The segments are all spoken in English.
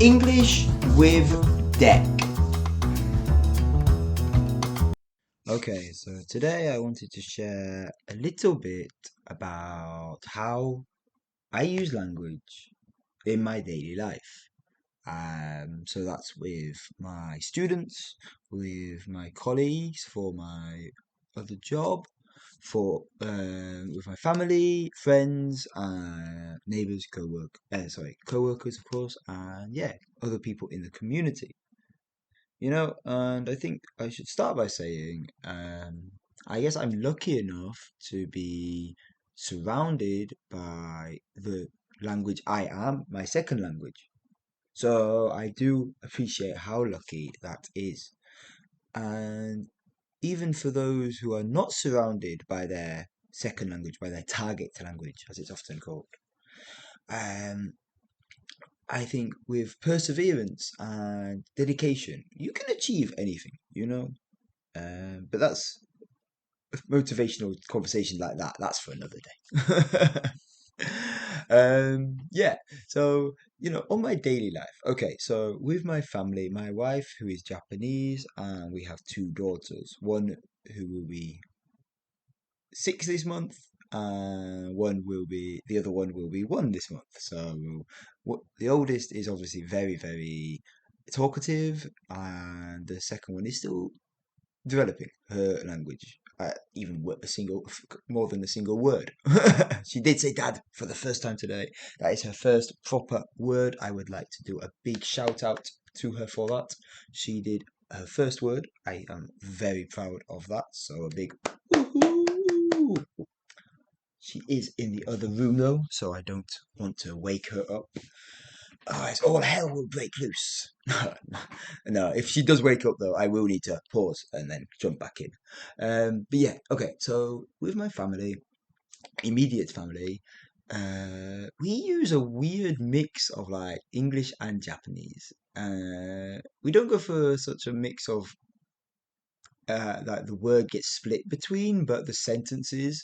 English with Deck. Okay, so today I wanted to share a little bit about how I use language in my daily life. So that's with my students, with my colleagues, for my other job, for with my family, friends, neighbors, co-workers, of course, and yeah, other people in the community. And I think I should start by saying, I guess I'm lucky enough to be surrounded by the language I am, my second language. So I do appreciate how lucky that is. And even for those who are not surrounded by their second language, by their target language, as it's often called, um, I think with perseverance and dedication, you can achieve anything. But that's motivational conversation like that. That's for another day. Yeah. So, on my daily life. Okay. So with my family, my wife, who is Japanese, and we have two daughters. One who will be 6 this month, and the other one will be 1 this month. So, the oldest is obviously very, very talkative, and the second one is still developing her language. Even a single, more than a single word. She did say "dad" for the first time today. That is her first proper word. I would like to do a big shout out to her for that. She did her first word. I am very proud of that. So a big woohoo! She is in the other room though, so I don't want to wake her up. Otherwise, all hell will break loose. No, if she does wake up though, I will need to pause and then jump back in. But yeah, okay. So with my family, immediate family, we use a weird mix of like English and Japanese. We don't go for such a mix of like the word gets split between, but the sentences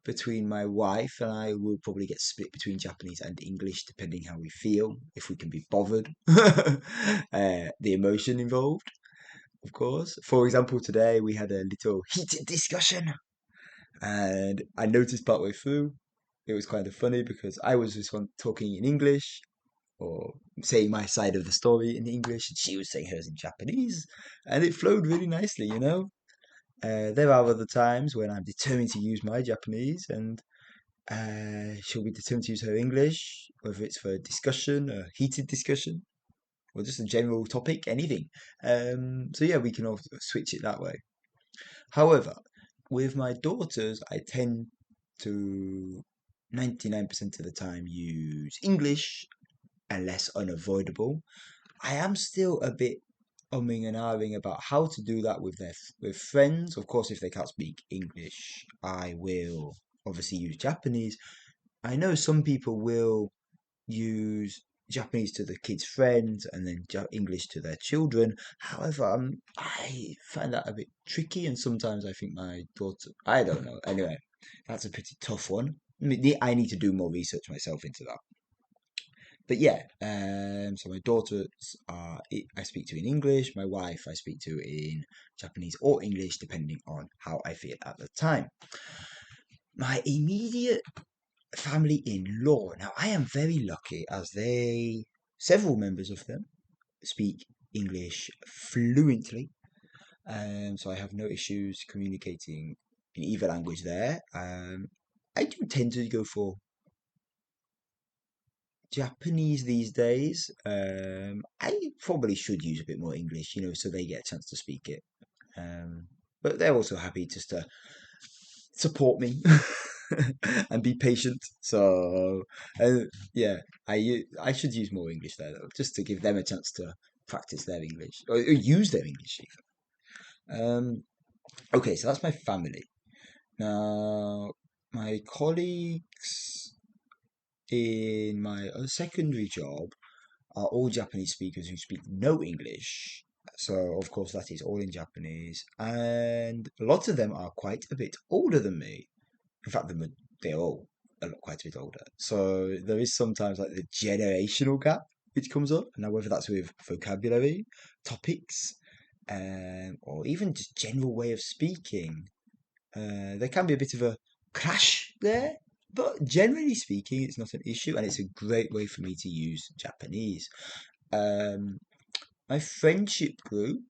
between my wife and I will probably get split between Japanese and English, depending how we feel, if we can be bothered. The emotion involved, of course. For example, today we had a little heated discussion, and I noticed partway through it was kind of funny because I was just one talking in English or saying my side of the story in English, and she was saying hers in Japanese, and it flowed really nicely. There are other times when I'm determined to use my Japanese, and she'll be determined to use her English, whether it's for a discussion, a heated discussion, or just a general topic, anything. So yeah, we can all switch it that way. However, with my daughters, I tend to 99% of the time use English unless unavoidable. I am still a bit umming and ahhing about how to do that with friends. Of course, if they can't speak English, I will obviously use Japanese. I know some people will use Japanese to the kids' friends and then English to their children. However, I find that a bit tricky, and sometimes I think my daughter, I don't know. Anyway, that's a pretty tough one. I need to do more research myself into that. But yeah, so my daughters I speak to in English. My wife I speak to in Japanese or English, depending on how I feel at the time. My immediate family in law. Now, I am very lucky as several members of them, speak English fluently. So I have no issues communicating in either language there. I do tend to go for Japanese these days. I probably should use a bit more English, so they get a chance to speak it. But they're also happy just to support me and be patient. So, yeah, I should use more English there though, just to give them a chance to practice their English or use their English even. Okay, so that's my family. Now, my colleagues in my secondary job are all Japanese speakers who speak no English. So, of course, that is all in Japanese. And lots of them are quite a bit older than me. In fact, they're all quite a bit older. So, there is sometimes like the generational gap. which comes up. Now, whether that's with vocabulary, topics, or even just general way of speaking, there can be a bit of a clash there. But generally speaking, it's not an issue, and it's a great way for me to use Japanese. Um, my friendship group,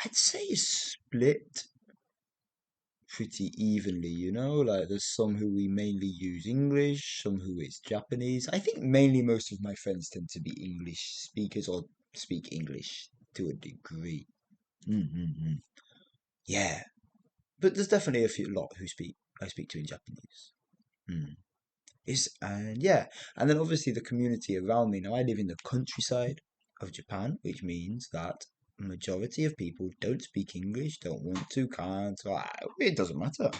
I'd say, is split pretty evenly, like there's some who we mainly use English, some who it's Japanese. I think mainly most of my friends tend to be English speakers or speak English to a degree. Mm-hmm. Yeah, but there's definitely a few lot who speak I speak to in Japanese. Mm. It's and yeah, and then obviously the community around me. Now I live in the countryside of Japan, which means that majority of people don't speak English, don't want to, can't. It doesn't matter.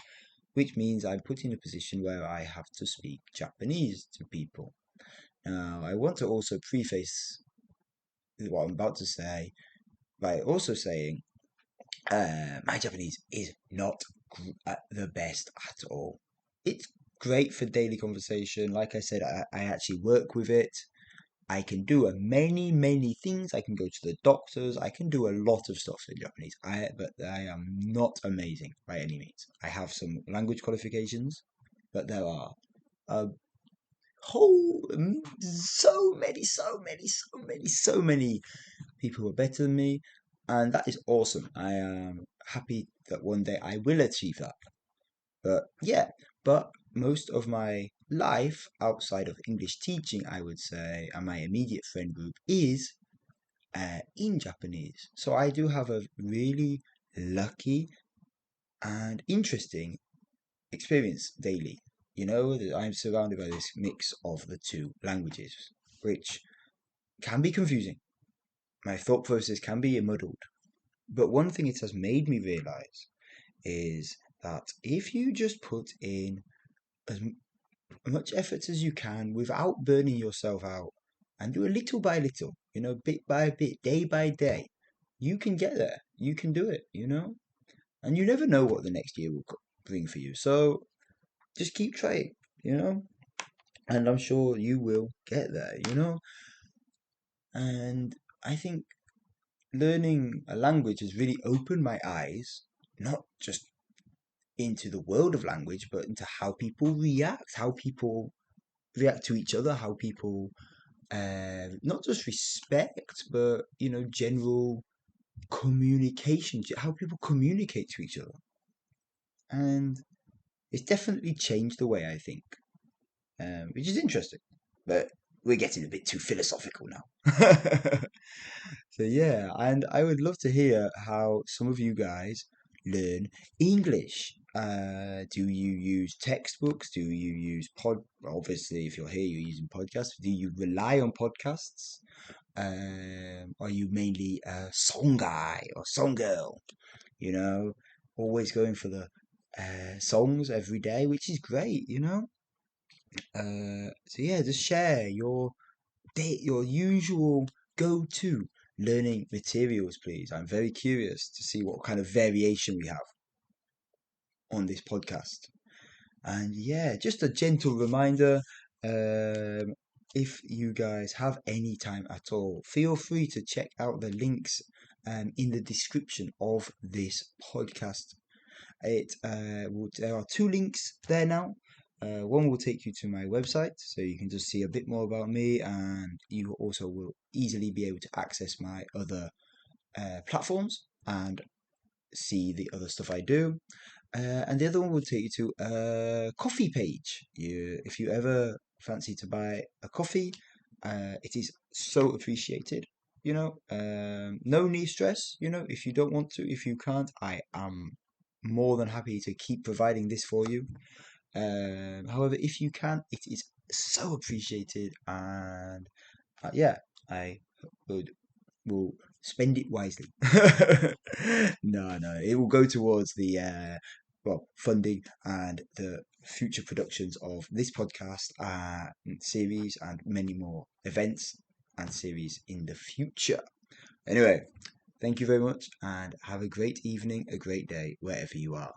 Which means I'm put in a position where I have to speak Japanese to people. Now, I want to also preface what I'm about to say by also saying my Japanese is not the best at all. It's great for daily conversation. Like I said, I actually work with it. I can do many, many things. I can go to the doctors. I can do a lot of stuff in Japanese. But I am not amazing by any means. I have some language qualifications, but there are a so many people who are better than me, and that is awesome. I am happy that one day I will achieve that. But yeah, but most of my life outside of English teaching, I would say, and my immediate friend group is in Japanese. So I do have a really lucky and interesting experience daily. That I'm surrounded by this mix of the two languages, which can be confusing. My thought process can be muddled. But one thing it has made me realize is that if you just put in as much effort as you can without burning yourself out and do a little by little, bit by bit, day by day, you can get there. You can do it. And you never know what the next year will bring for you. So just keep trying. And I'm sure you will get there. And I think learning a language has really opened my eyes, not just into the world of language, but into how people react to each other, how people not just respect, but general communication, how people communicate to each other, and it's definitely changed the way I think, which is interesting. But we're getting a bit too philosophical now. So yeah, and I would love to hear how some of you guys learn English. Do you use textbooks? Do you use Obviously, if you're here, you're using podcasts. Do you rely on podcasts? Are you mainly a song guy or song girl? You know, always going for the songs every day, which is great. So yeah, just share your usual go-to learning materials, please. I'm very curious to see what kind of variation we have on this podcast. And yeah, just a gentle reminder, um, if you guys have any time at all, feel free to check out the links in the description of this podcast. There are two links there now. One will take you to my website, so you can just see a bit more about me, and you also will easily be able to access my other platforms and see the other stuff I do. And the other one will take you to a coffee page. If you ever fancy to buy a coffee, it is so appreciated. No need stress. If you don't want to, if you can't, I am more than happy to keep providing this for you. However, if you can, it is so appreciated, and yeah, I would will spend it wisely. No, it will go towards the funding and the future productions of this podcast series and many more events and series in the future. Anyway, thank you very much and have a great evening, a great day wherever you are.